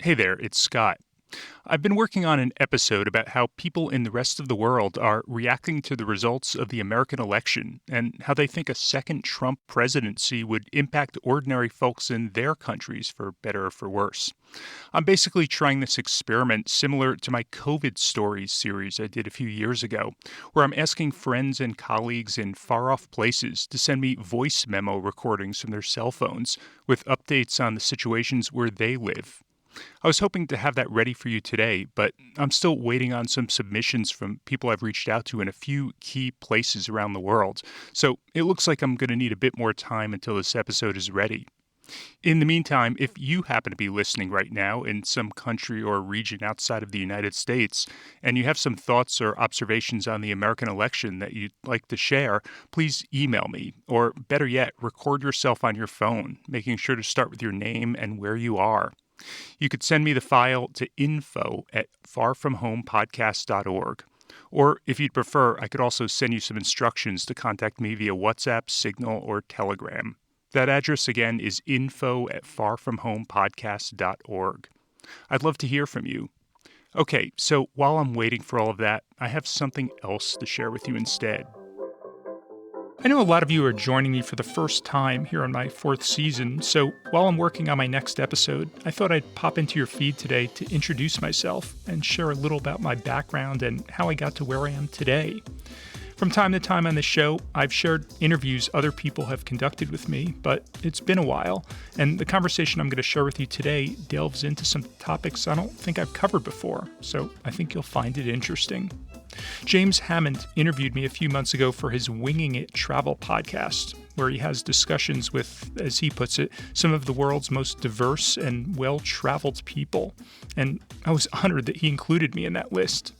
Hey there, it's Scott. I've been working on an episode about how people in the rest of the world are reacting to the results of the American election and how they think a second Trump presidency would impact ordinary folks in their countries for better or for worse. I'm basically trying this experiment similar to my COVID stories series I did a few years ago, where I'm asking friends and colleagues in far off places to send me voice memo recordings from their cell phones with updates on the situations where they live. I was hoping to have that ready for you today, but I'm still waiting on some submissions from people I've reached out to in a few key places around the world, so it looks like I'm going to need a bit more time until this episode is ready. In the meantime, if you happen to be listening right now in some country or region outside of the United States, and you have some thoughts or observations on the American election that you'd like to share, please email me, or better yet, record yourself on your phone, making sure to start with your name and where you are. You could send me the file to info@farfromhomepodcast.org. Or if you'd prefer, I could also send you some instructions to contact me via WhatsApp, Signal, or Telegram. That address again is info@farfromhomepodcast.org. I'd love to hear from you. Okay, so while I'm waiting for all of that, I have something else to share with you instead. I know a lot of you are joining me for the first time here on my fourth season, so while I'm working on my next episode, I thought I'd pop into your feed today to introduce myself and share a little about my background and how I got to where I am today. From time to time on the show, I've shared interviews other people have conducted with me, but it's been a while, and the conversation I'm going to share with you today delves into some topics I don't think I've covered before, so I think you'll find it interesting. James Hammond interviewed me a few months ago for his Winging It travel podcast, where he has discussions with, as he puts it, some of the world's most diverse and well-traveled people, and I was honored that he included me in that list.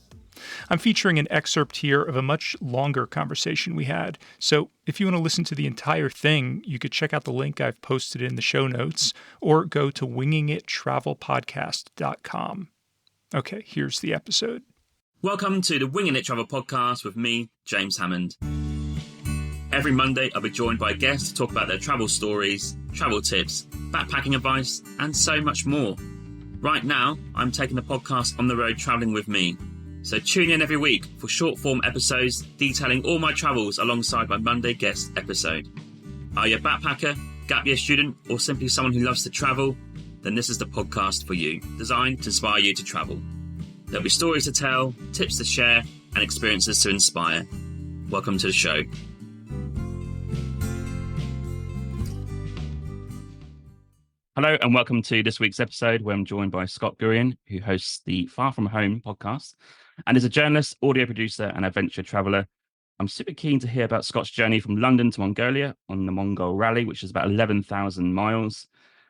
I'm featuring an excerpt here of a much longer conversation we had, so if you want to listen to the entire thing, you could check out the link I've posted in the show notes, or go to wingingittravelpodcast.com. Okay, here's the episode. Welcome to the Winging It Travel Podcast with me, James Hammond. Every Monday, I'll be joined by guests to talk about their travel stories, travel tips, backpacking advice, and so much more. Right now, I'm taking the podcast on the road travelling with me. So tune in every week for short-form episodes detailing all my travels alongside my Monday guest episode. Are you a backpacker, gap year student, or simply someone who loves to travel? Then this is the podcast for you, designed to inspire you to travel. There'll be stories to tell, tips to share, and experiences to inspire. Welcome to the show. Hello and welcome to this week's episode where I'm joined by Scott Gurian, who hosts the Far From Home podcast and is a journalist, audio producer, and adventure traveller. I'm super keen to hear about Scott's journey from London to Mongolia on the Mongol Rally, which is about 11,000 miles.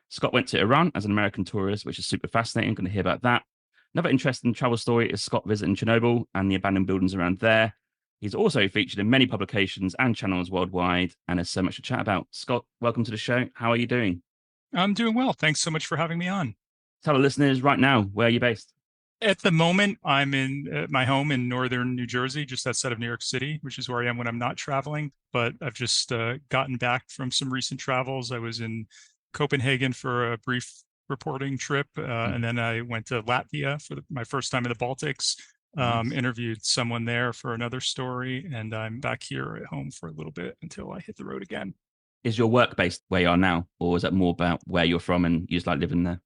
Scott went to Iran as an American tourist, which is super fascinating. I'm going to hear about that. Another interesting travel story is Scott visiting Chernobyl and the abandoned buildings around there. He's also featured in many publications and channels worldwide and has so much to chat about. Scott, welcome to the show. How are you doing? I'm doing well. Thanks so much for having me on. Tell the listeners right now, where are you based? At the moment, I'm in my home in northern New Jersey, just outside of New York City, which is where I am when I'm not traveling. But I've just gotten back from some recent travels. I was in Copenhagen for a brief reporting trip, and then I went to Latvia for my first time in the Baltics, Nice. interviewed someone there for another story, and I'm back here at home for a little bit until I hit the road again. Is your work based where you are now, or is that more about where you're from and you just like living there?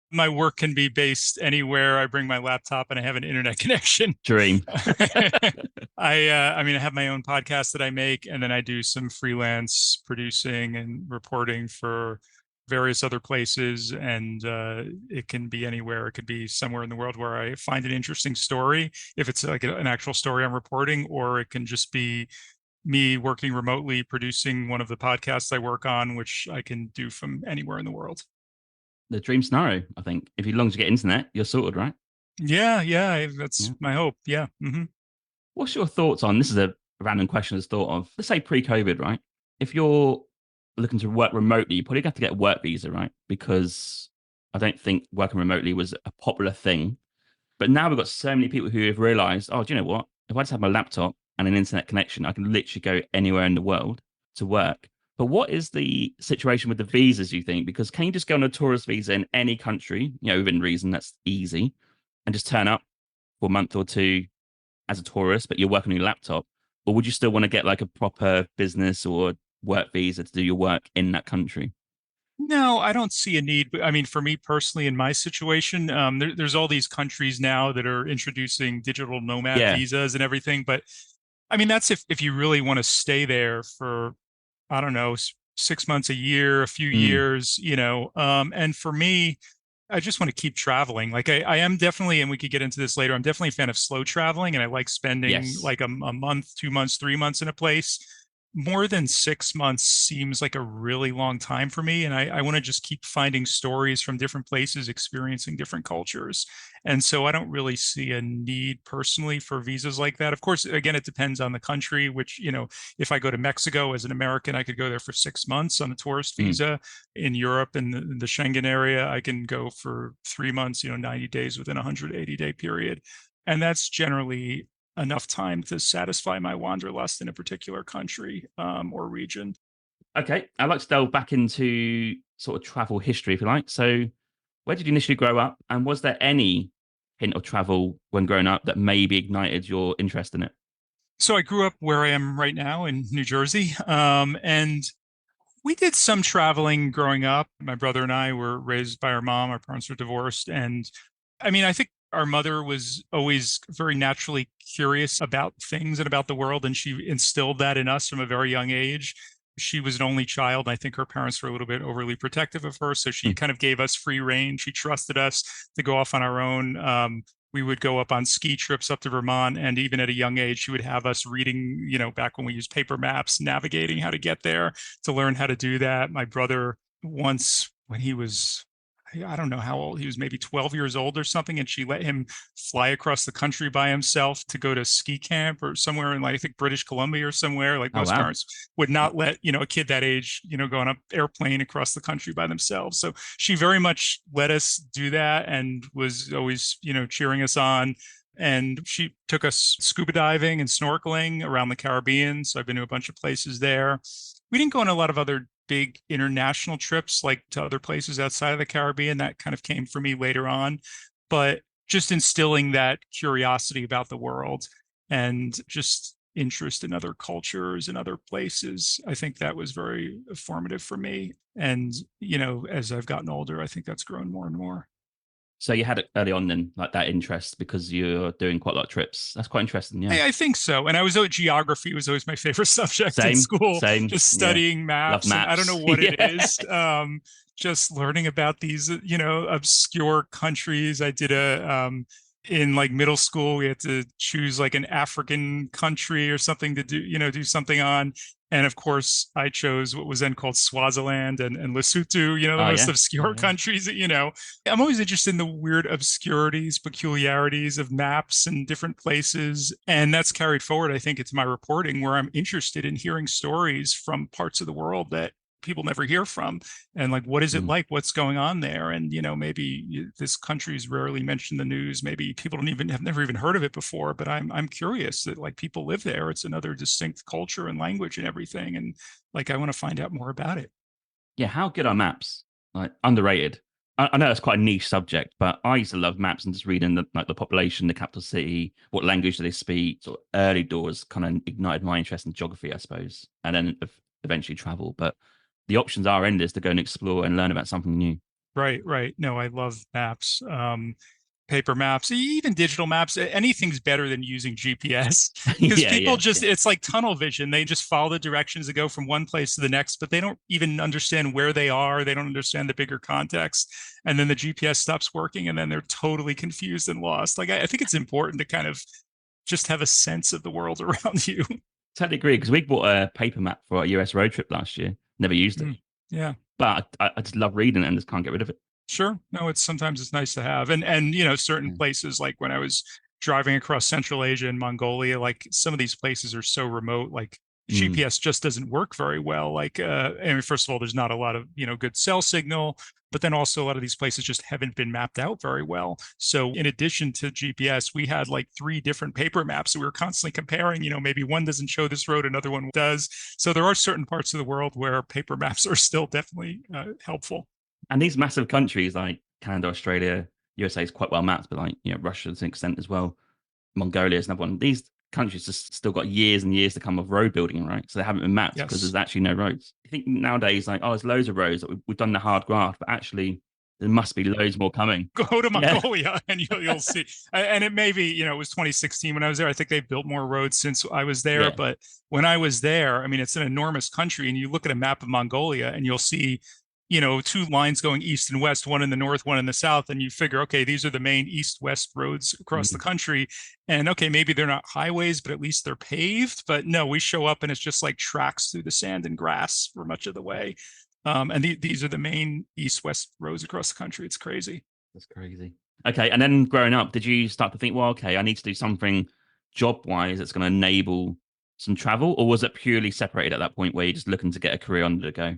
My work can be based anywhere. I bring my laptop and I have an internet connection. Dream. I mean, I have my own podcast that I make, and then I do some freelance producing and reporting for various other places. And it can be anywhere. It could be somewhere in the world where I find an interesting story, if it's like an actual story I'm reporting, or it can just be me working remotely, producing one of the podcasts I work on, which I can do from anywhere in the world. The dream scenario, I think. If you long to get internet, you're sorted, right? Yeah, that's my hope. Yeah. Mm-hmm. What's your thoughts on, this is a random question I was thought of, let's say pre-COVID, right? If you're looking to work remotely, you probably have to get a work visa, right? Because I don't think working remotely was a popular thing. But now we've got so many people who have realized, oh, do you know what? If I just have my laptop and an internet connection, I can literally go anywhere in the world to work. But what is the situation with the visas, you think? Because can you just go on a tourist visa in any country, within reason, that's easy, and just turn up for a month or two as a tourist, but you're working on your laptop? Or would you still want to get like a proper business or work visa to do your work in that country? No, I don't see a need. I mean, for me personally, in my situation, there's all these countries now that are introducing digital nomad Yeah. visas and everything. But I mean, that's if you really want to stay there for, I don't know, 6 months, a year, a few Mm, years, And for me, I just want to keep traveling. Like I am definitely, and we could get into this later. I'm definitely a fan of slow traveling, and I like spending yes. like a month, 2 months, 3 months in a place. More than 6 months seems like a really long time for me. And I want to just keep finding stories from different places, experiencing different cultures. And so I don't really see a need personally for visas like that. Of course, again, it depends on the country, which, if I go to Mexico as an American, I could go there for 6 months on a tourist Mm. visa. In Europe and the Schengen area, I can go for 3 months, 90 days within a 180-day period. And that's generally enough time to satisfy my wanderlust in a particular country or region. Okay. I'd like to delve back into sort of travel history, if you like. So, where did you initially grow up? And was there any hint of travel when growing up that maybe ignited your interest in it? So I grew up where I am right now in New Jersey. And we did some traveling growing up. My brother and I were raised by our mom. Our parents were divorced. And I mean, I think our mother was always very naturally curious about things and about the world. And she instilled that in us from a very young age. She was an only child. I think her parents were a little bit overly protective of her. So she Mm. kind of gave us free reign. She trusted us to go off on our own. We would go up on ski trips up to Vermont. And even at a young age, she would have us reading, back when we used paper maps, navigating how to get there to learn how to do that. My brother once, when he was, I don't know how old he was, maybe 12 years old or something, and she let him fly across the country by himself to go to ski camp or somewhere in, like, I think British Columbia or somewhere. Like Oh, most wow. parents would not let, a kid that age, go on an airplane across the country by themselves. So she very much let us do that and was always, cheering us on. And she took us scuba diving and snorkeling around the Caribbean. So I've been to a bunch of places there. We didn't go on a lot of other big international trips like to other places outside of the Caribbean. That kind of came for me later on. But just instilling that curiosity about the world and just interest in other cultures and other places, I think that was very formative for me. And, as I've gotten older, I think that's grown more and more. So you had it early on then, like that interest because you're doing quite a lot of trips. That's quite interesting. Yeah. I think so. And geography was always my favorite subject in Same, school, same. just Yeah. studying Love maps. And I don't know maps. what it Yeah. is. Just learning about these, obscure countries. I did in like middle school, we had to choose like an African country or something to do, do something on. And of course, I chose what was then called Swaziland and Lesotho, the Oh, most yeah. Yeah. obscure Yeah. countries that. I'm always interested in the weird obscurities, peculiarities of maps and different places. And that's carried forward, I think, it's my reporting where I'm interested in hearing stories from parts of the world that people never hear from. And like, what is it Mm. like? What's going on there? And, maybe this country is rarely mentioned in the news. Maybe people don't even have never even heard of it before, but I'm curious that like people live there. It's another distinct culture and language and everything. And like, I want to find out more about it. Yeah. How good are maps? Like underrated. I know it's quite a niche subject, but I used to love maps and just reading the population, the capital city, what language do they speak. Sort of early doors kind of ignited my interest in geography, I suppose, and then eventually travel. But the options are endless to go and explore and learn about something new. Right, right. No, I love maps. Paper maps, even digital maps. Anything's better than using GPS because Yeah, people yeah, just, yeah. it's like tunnel vision. They just follow the directions to go from one place to the next, but they don't even understand where they are. They don't understand the bigger context. And then the GPS stops working and then they're totally confused and lost. Like, I think it's important to kind of just have a sense of the world around you. Totally agree because we bought a paper map for our US road trip last year. Never used it, Mm, yeah. but I just love reading it and just can't get rid of it. Sure. No, it's sometimes it's nice to have. And certain Yeah. places like when I was driving across Central Asia and Mongolia, like some of these places are so remote, like Mm. GPS just doesn't work very well. Like I mean, first of all, there's not a lot of, good cell signal. But then also a lot of these places just haven't been mapped out very well. So in addition to GPS, we had like 3 different paper maps that we were constantly comparing. Maybe one doesn't show this road, another one does. So there are certain parts of the world where paper maps are still definitely helpful. And these massive countries like Canada, Australia, USA is quite well mapped, but like, Russia to an extent as well. Mongolia is another one. These countries just still got years and years to come of road building, right? So they haven't been mapped because Yes. there's actually no roads. I think nowadays, like, there's loads of roads that we've done the hard graft, but actually there must be loads more coming. Go to Yeah. Mongolia and you'll see. And it may be, it was 2016 when I was there. I think they've built more roads since I was there. Yeah. But when I was there, I mean, it's an enormous country, and you look at a map of Mongolia and you'll see, 2 lines going east and west, one in the north, one in the south. And you figure, okay, these are the main east-west roads across the country. And okay, maybe they're not highways, but at least they're paved. But no, we show up and it's just like tracks through the sand and grass for much of the way. And these are the main east-west roads across the country. It's crazy. That's crazy. Okay. And then growing up, did you start to think, well, okay, I need to do something job-wise that's going to enable some travel? Or was it purely separated at that point where you're just looking to get a career under the go?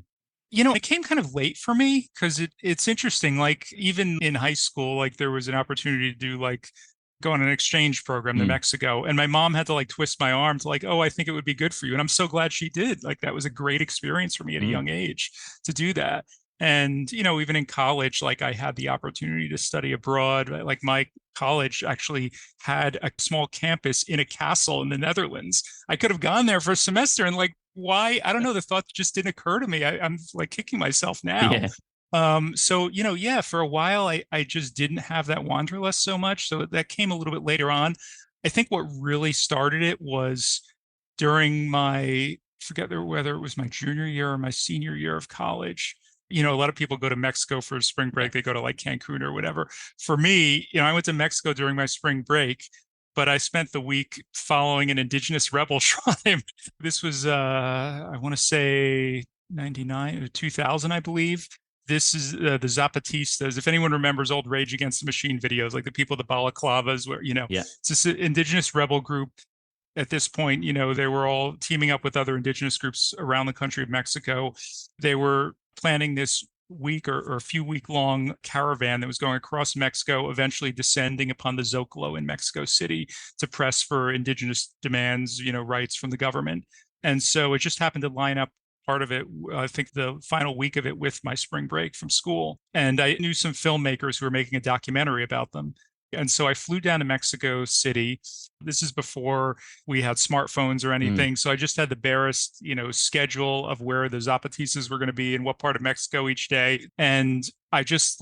It came kind of late for me because it's interesting. Like even in high school, like there was an opportunity to do like go on an exchange program to Mexico. And my mom had to like twist my arm to like, oh, I think it would be good for you. And I'm so glad she did. Like that was a great experience for me at a young age to do that. And, even in college, like I had the opportunity to study abroad. Like my college actually had a small campus in a castle in the Netherlands. I could have gone there for a semester and like, why? I don't know. The thought just didn't occur to me. I'm like kicking myself now. Yeah. So, yeah, for a while, I just didn't have that wanderlust so much. So that came a little bit later on. I think what really started it was during forget whether it was my junior year or my senior year of college. A lot of people go to Mexico for spring break. They go to like Cancun or whatever. For me, I went to Mexico during my spring break, but I spent the week following an indigenous rebel tribe. This was, I want to say 99 or 2000, I believe. This is the Zapatistas. If anyone remembers old Rage Against the Machine videos, like the people with the balaclavas, where, it's this indigenous rebel group. At this point, they were all teaming up with other indigenous groups around the country of Mexico. They were planning this week or a few week long caravan that was going across Mexico, eventually descending upon the Zocalo in Mexico City to press for indigenous demands, rights from the government. And so it just happened to line up part of it, I think the final week of it, with my spring break from school. And I knew some filmmakers who were making a documentary about them. And so I flew down to Mexico City. This is before we had smartphones or anything. So I just had the barest, schedule of where the Zapatistas were going to be and what part of Mexico each day. And I just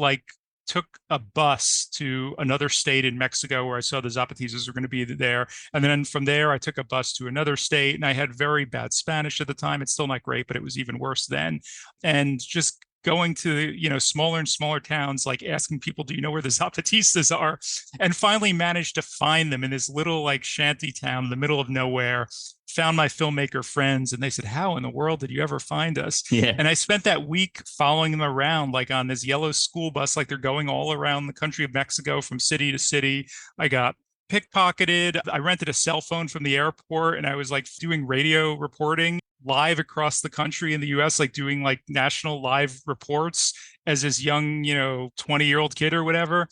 took a bus to another state in Mexico where I saw the Zapatistas were going to be there. And then from there, I took a bus to another state, and I had very bad Spanish at the time. It's still not great, but it was even worse then. And just going to, smaller and smaller towns, like asking people, do you know where the Zapatistas are? And finally managed to find them in this little like shanty town in the middle of nowhere. Found my filmmaker friends, and they said, how in the world did you ever find us? Yeah. And I spent that week following them around, like on this yellow school bus, like they're going all around the country of Mexico from city to city. I got pickpocketed. I rented a cell phone from the airport, and I was like doing radio reporting live across the country in the US, like doing like national live reports as this young, 20-year-old kid or whatever.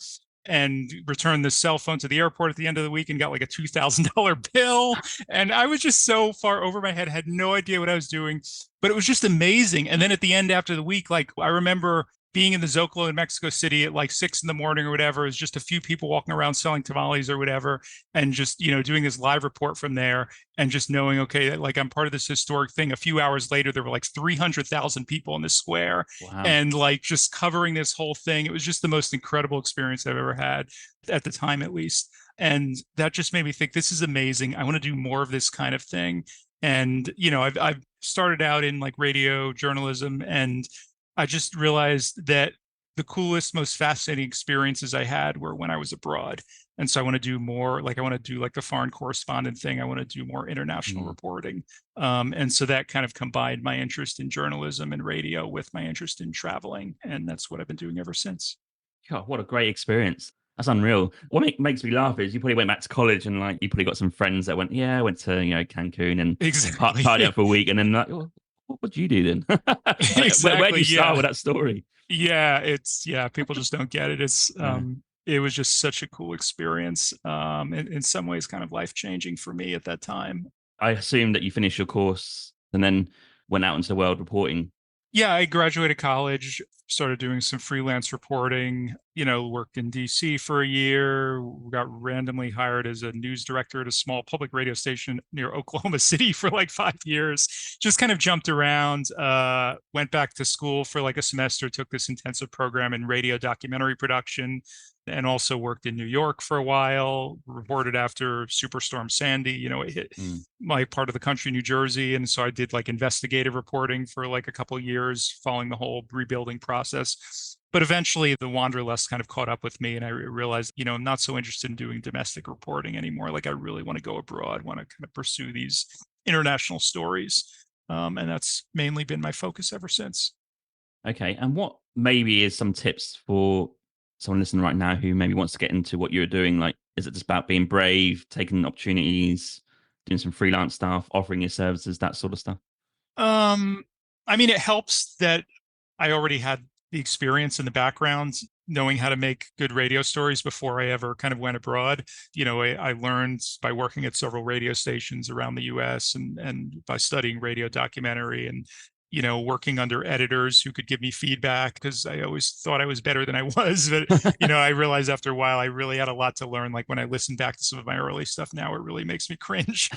And returned the cell phone to the airport at the end of the week and got like a $2,000 bill. And I was just so far over my head, had no idea what I was doing, but it was just amazing. And then at the end, after the week, like I remember being in the Zocalo in Mexico City at like 6 a.m. or whatever. It was just a few people walking around selling tamales or whatever. And just, doing this live report from there and just knowing, okay, like I'm part of this historic thing. A few hours later, there were like 300,000 people in the square. Wow. And like just covering this whole thing. It was just the most incredible experience I've ever had, at the time, at least. And that just made me think, this is amazing. I want to do more of this kind of thing. And, I've started out in like radio journalism, and I just realized that the coolest, most fascinating experiences I had were when I was abroad. And so I want to do more, like I want to do like the foreign correspondent thing. I want to do more international reporting. And so that kind of combined my interest in journalism and radio with my interest in traveling. And that's what I've been doing ever since. God, what a great experience. That's unreal. What makes me laugh is you probably went back to college and like you probably got some friends that went, I went to, Cancun and Exactly. party up for a week. And then like, what do you do then? Like, where do Exactly. you start Yeah. with that story? Yeah. People just don't get it. Yeah. It was just such a cool experience. In some ways kind of life changing for me at that time. I assume that you finished your course and then went out into the world reporting. Yeah, I graduated college, started doing some freelance reporting, worked in DC for a year, got randomly hired as a news director at a small public radio station near Oklahoma City for like 5 years. Just kind of jumped around, went back to school for like a semester, took this intensive program in radio documentary production, and also worked in New York for a while, reported after Superstorm Sandy. It hit Mm. my part of the country, New Jersey. And so I did like investigative reporting for like a couple of years following the whole rebuilding process. But eventually the wanderlust kind of caught up with me and I realized, I'm not so interested in doing domestic reporting anymore. Like I really want to go abroad, want to kind of pursue these international stories. And that's mainly been my focus ever since. Okay. And what maybe is some tips for someone listening right now who maybe wants to get into what you're doing? Like, is it just about being brave, taking opportunities, doing some freelance stuff, offering your services, that sort of stuff? Um, I mean, it helps that I already had the experience in the background, knowing how to make good radio stories before I ever kind of went abroad. I learned by working at several radio stations around the US and by studying radio documentary and, working under editors who could give me feedback because I always thought I was better than I was. But, I realized after a while, I really had a lot to learn. Like when I listen back to some of my early stuff now, it really makes me cringe.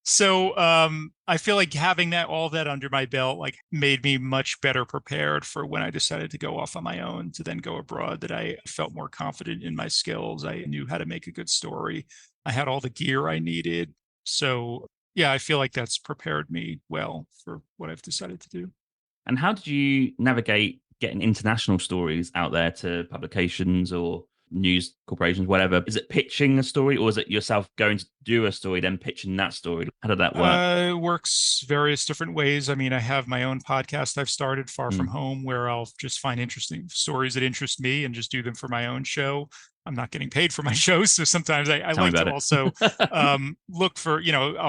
So I feel like having that all that under my belt like made me much better prepared for when I decided to go off on my own to then go abroad, that I felt more confident in my skills. I knew how to make a good story. I had all the gear I needed. So yeah, I feel like that's prepared me well for what I've decided to do. And how did you navigate getting international stories out there to publications or news corporations, whatever? Is it pitching a story or is it yourself going to do a story, then pitching that story? How did that work? Works various different ways. I mean, I have my own podcast I've started, Far From Mm. Home, where I'll just find interesting stories that interest me and just do them for my own show. I'm not getting paid for my show, so sometimes I Tell me like about to also it. look for,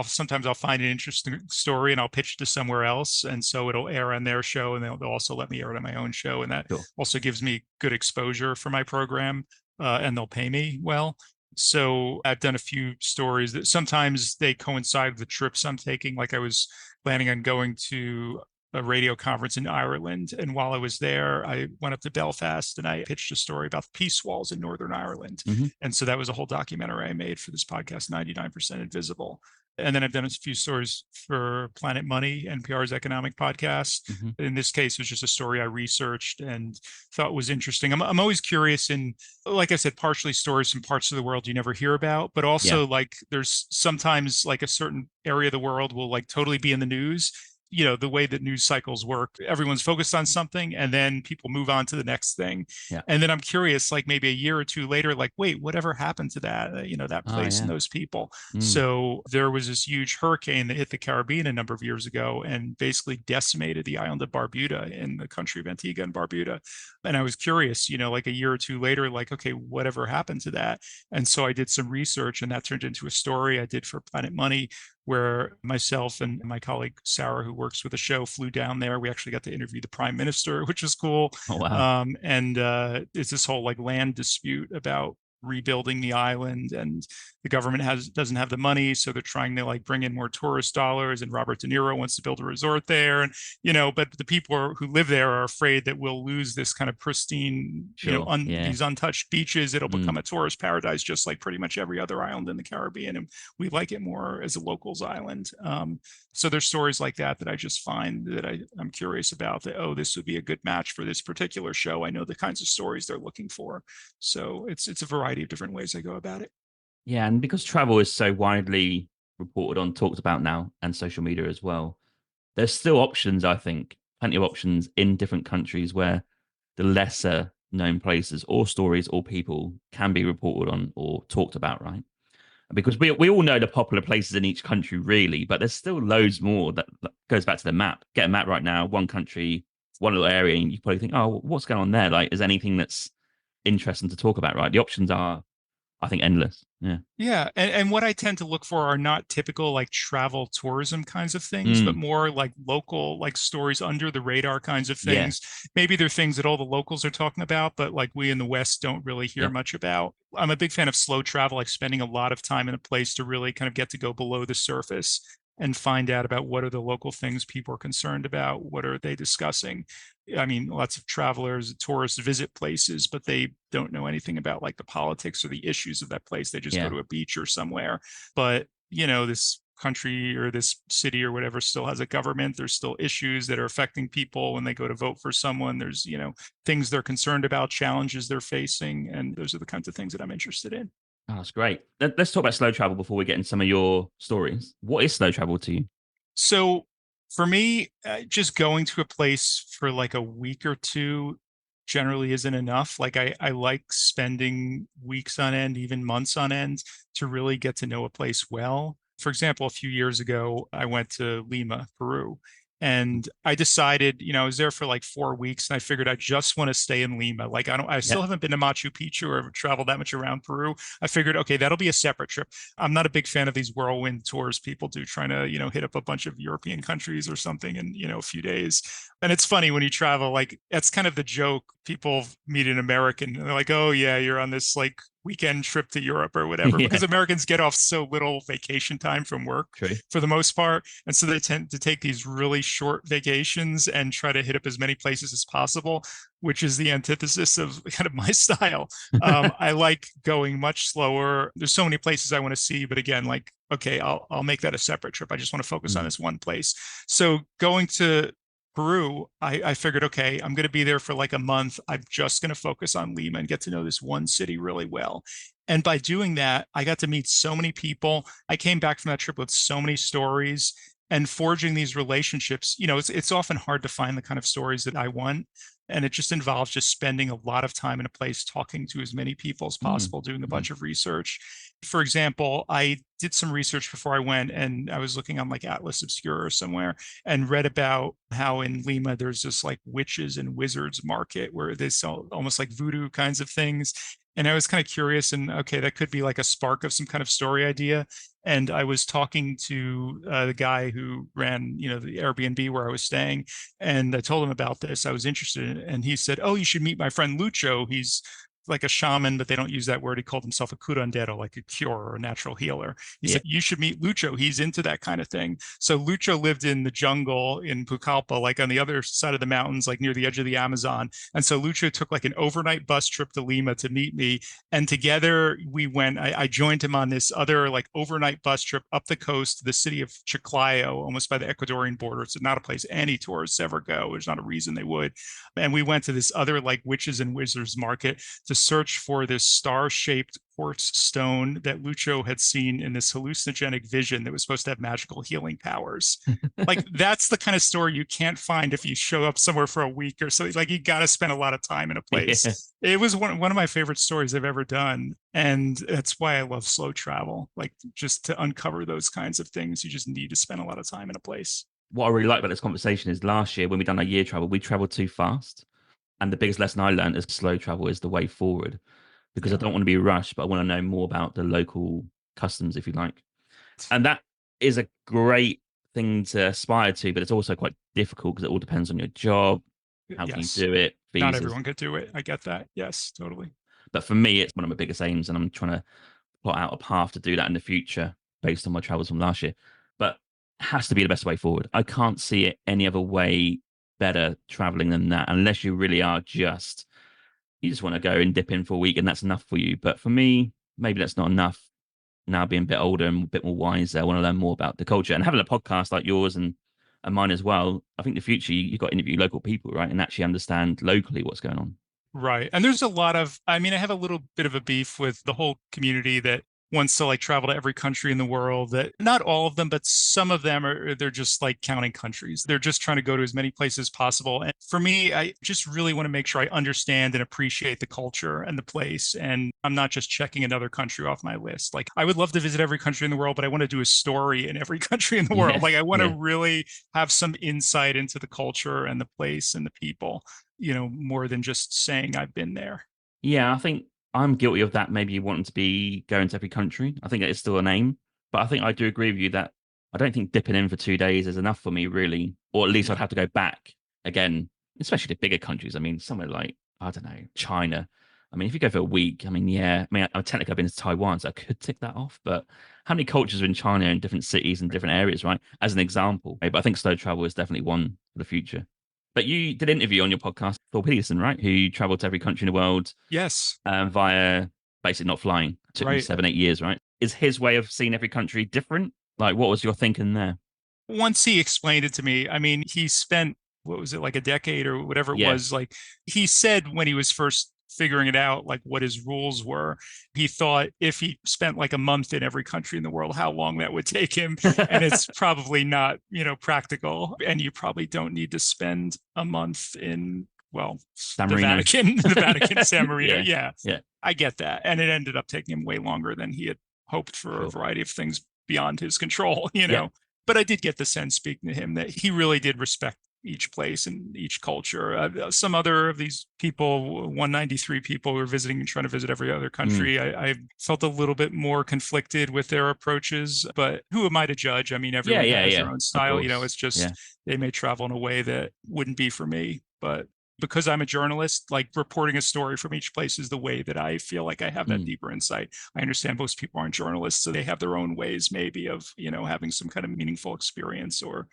sometimes I'll find an interesting story and I'll pitch to somewhere else, and so it'll air on their show, and they'll also let me air it on my own show, and that Sure. also gives me good exposure for my program, and they'll pay me well. So I've done a few stories that sometimes they coincide with the trips I'm taking. Like I was planning on going to a radio conference in Ireland. And while I was there, I went up to Belfast and I pitched a story about the peace walls in Northern Ireland. Hmm. And so that was a whole documentary I made for this podcast, 99% Invisible. And then I've done a few stories for Planet Money, NPR's economic podcast. Hmm. In this case, it was just a story I researched and thought was interesting. I'm always curious in, like I said, partially stories from parts of the world you never hear about, but Yeah. also like there's sometimes like a certain area of the world will like totally be in the news. The way that news cycles work, everyone's focused on something and then people move on to the next thing. Yeah. And then I'm curious, like maybe a year or two later, like, wait, whatever happened to that, that Oh, place and yeah. those people. Mm. So there was this huge hurricane that hit the Caribbean a number of years ago and basically decimated the island of Barbuda in the country of Antigua and Barbuda. And I was curious, like a year or two later, like, okay, whatever happened to that? And so I did some research and that turned into a story I did for Planet Money, where myself and my colleague Sarah, who works with the show, flew down there. We actually got to interview the prime minister, which was cool. Oh, wow. And it's this whole like land dispute about rebuilding the island, and the government doesn't have the money, so they're trying to like bring in more tourist dollars, and Robert De Niro wants to build a resort there, and but the people who live there are afraid that we'll lose this kind of pristine, Sure. Yeah. these untouched beaches. It'll Mm. become a tourist paradise just like pretty much every other island in the Caribbean, and we like it more as a locals island. So there's stories like that I just find that I'm curious about, that, oh, this would be a good match for this particular show. I know the kinds of stories they're looking for. So it's a variety of different ways I go about it. Yeah. And because travel is so widely reported on, talked about now, and social media as well, there's still options, I think, plenty of options in different countries where the lesser known places or stories or people can be reported on or talked about, right? Because we all know the popular places in each country, really, but there's still loads more. That goes back to the map. Get a map right now, one country, one little area, and you probably think, oh, what's going on there? Like, is anything that's interesting to talk about, right? The options are I think endless. Yeah. Yeah, and what I tend to look for are not typical like travel tourism kinds of things, but Mm, more like local, like stories under the radar kinds of yeah. things. Maybe they're things that all the locals are talking about, but like we in the West don't really hear Yeah. much about. I'm a big fan of slow travel, like spending a lot of time in a place to really kind of get to go below the surface and find out about what are the local things people are concerned about, what are they discussing. I mean, lots of travelers, tourists visit places, but they don't know anything about like the politics or the issues of that place. They just go Yeah. to a beach or somewhere. But, you know, this country or this city or whatever still has a government. There's still issues that are affecting people when they go to vote for someone. There's, you know, things they're concerned about, challenges they're facing. And those are the kinds of things that I'm interested in. Oh, that's great. Let's talk about slow travel before we get into some of your stories. What is slow travel to you? So for me, just going to a place for like a week or two generally isn't enough. Like I like spending weeks on end, even months on end to really get to know a place well. For example, a few years ago, I went to Lima, Peru, and I decided, you know, I was there for like 4 weeks and I figured I just want to stay in Lima. Like I Yeah. still haven't been to Machu Picchu or traveled that much around Peru. I figured, okay, that'll be a separate trip. I'm not a big fan of these whirlwind tours people do trying to, you know, hit up a bunch of European countries or something in, you know, a few days. And it's funny when you travel, like that's kind of the joke. People meet an American and they're like, oh yeah, you're on this like weekend trip to Europe or whatever, Yeah. because Americans get off so little vacation time from work True. for the most part. And so they tend to take these really short vacations and try to hit up as many places as possible, which is the antithesis of kind of my style. I like going much slower. There's so many places I want to see, but again, like, okay, I'll make that a separate trip. I just want to focus on Mm, this one place. So going to Peru, I figured, okay, I'm going to be there for like a month. I'm just going to focus on Lima and get to know this one city really well. And by doing that, I got to meet so many people. I came back from that trip with so many stories and forging these relationships. You know, it's often hard to find the kind of stories that I want. And it just involves just spending a lot of time in a place talking to as many people as mm, possible, doing a mm. bunch of research. For example, I did some research before I went and I was looking on like Atlas Obscura or somewhere and read about how in Lima there's this like witches and wizards market where they sell almost like voodoo kinds of things. And I was kind of curious, and okay, that could be like a spark of some kind of story idea. And I was talking to the guy who ran, you know, the Airbnb where I was staying, and I told him about this. I was interested in it, and he said, "Oh, you should meet my friend Lucho. He's like a shaman, but they don't use that word. He called himself a curandero, like a cure or a natural healer. He Yeah. said, you should meet Lucho. He's into that kind of thing. So Lucho lived in the jungle in Pucallpa, like on the other side of the mountains, like near the edge of the Amazon. And so Lucho took like an overnight bus trip to Lima to meet me. And together we went, I joined him on this other like overnight bus trip up the coast to the city of Chiclayo, almost by the Ecuadorian border. It's not a place any tourists ever go. There's not a reason they would. And we went to this other like witches and wizards market to search for this star-shaped quartz stone that Lucho had seen in this hallucinogenic vision that was supposed to have magical healing powers. Like that's the kind of story you can't find if you show up somewhere for a week or so. Like you got to spend a lot of time in a Yeah. place. It was one of my favorite stories I've ever done. And that's why I love slow travel. Like just to uncover those kinds of things, you just need to spend a lot of time in a place. What I really like about this conversation is last year when we done our year travel, we traveled too fast. And the biggest lesson I learned is slow travel is the way forward because I Yeah. don't want to be rushed, but I want to know more about the local customs, if you like. And that is a great thing to aspire to, but it's also quite difficult because it all depends on your job. How can you Yes. do it? Not Visas. everyone could do it. I get that. Yes, totally. But for me, it's one of my biggest aims, and I'm trying to plot out a path to do that in the future based on my travels from last year. But it has to be the best way forward. I can't see it any other way better traveling than that, unless you really are you just want to go and dip in for a week and that's enough for you. But for me, maybe that's not enough. Now being a bit older and a bit more wiser, I want to learn more about the culture and having a podcast like yours and mine as well. I think in the future you've got to interview local people, right? And actually understand locally what's going on. Right. And there's a lot of, I mean, I have a little bit of a beef with the whole community that wants to like travel to every country in the world. That not all of them, but some of them are, they're just like counting countries. They're just trying to go to as many places as possible. And for me, I just really want to make sure I understand and appreciate the culture and the place. And I'm not just checking another country off my list. Like I would love to visit every country in the world, but I want to do a story in every country in the world. Yeah. Like I want to Yeah. really have some insight into the culture and the place and the people, you know, more than just saying I've been there. Yeah. I think I'm guilty of that. Maybe wanting to be going to every country. I think it is still an aim, but I think I do agree with you that I don't think dipping in for 2 days is enough for me, really. Or at least I'd have to go back again, especially the bigger countries. I mean, somewhere like, I don't know, China. I mean, if you go for a week, I mean, yeah, I mean, I technically I've been to Taiwan, so I could tick that off. But how many cultures are in China in different cities and different areas, right? As an example. But I think slow travel is definitely one for the future. But you did an interview on your podcast, Phil Peterson, right? Who traveled to every country in the world Yes, via basically not flying. It took him right. 7, 8 years, right? Is his way of seeing every country different? Like, what was your thinking there? Once he explained it to me, I mean, he spent, what was it, like a decade or whatever it Yeah. was. Like he said when he was first figuring it out, like what his rules were, he thought if he spent like a month in every country in the world, how long that would take him. And it's probably not, practical. And you probably don't need to spend a month in, well, San the Marino. Vatican, the Vatican, San Marino. Yeah. Yeah, Yeah. I get that. And it ended up taking him way longer than he had hoped for a Sure. variety of things beyond his control, you Yeah. know. But I did get the sense speaking to him that he really did respect each place and each culture. Some other of these people, 193 people who were visiting and trying to visit every other Mm. country, I felt a little bit more conflicted with their approaches. But who am I to judge? I mean, Yeah. everyone Yeah. has Yeah. their own Of style. course. It's just Yeah. they may travel in a way that wouldn't be for me. But because I'm a journalist, like reporting a story from each place is the way that I feel like I have that Mm. deeper insight. I understand most people aren't journalists, so they have their own ways maybe of, having some kind of meaningful experience or,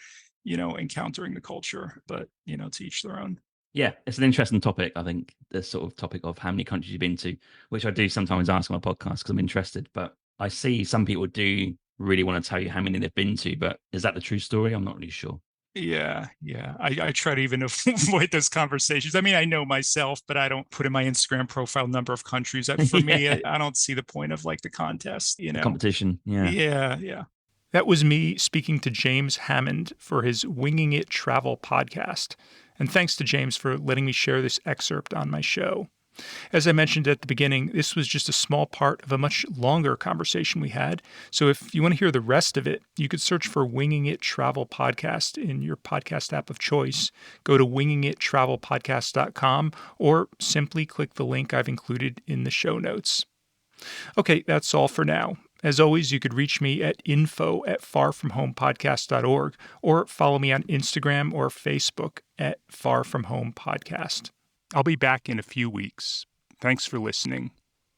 encountering the culture, but, to each their own. Yeah, it's an interesting topic. I think the sort of topic of how many countries you've been to, which I do sometimes ask on my podcast because I'm interested. But I see some people do really want to tell you how many they've been to, but is that the true story? I'm not really sure. Yeah, yeah. I try to even avoid those conversations. I mean, I know myself, but I don't put in my Instagram profile number of countries. For me, Yeah, I don't see the point of like the contest, the competition. Yeah. Yeah, yeah. That was me speaking to James Hammond for his Winging It Travel podcast. And thanks to James for letting me share this excerpt on my show. As I mentioned at the beginning, this was just a small part of a much longer conversation we had. So if you want to hear the rest of it, you could search for Winging It Travel Podcast in your podcast app of choice. Go to wingingittravelpodcast.com or simply click the link I've included in the show notes. Okay, that's all for now. As always, you could reach me at info@farfromhomepodcast.org or follow me on Instagram or Facebook at Far From Home Podcast. I'll be back in a few weeks. Thanks for listening.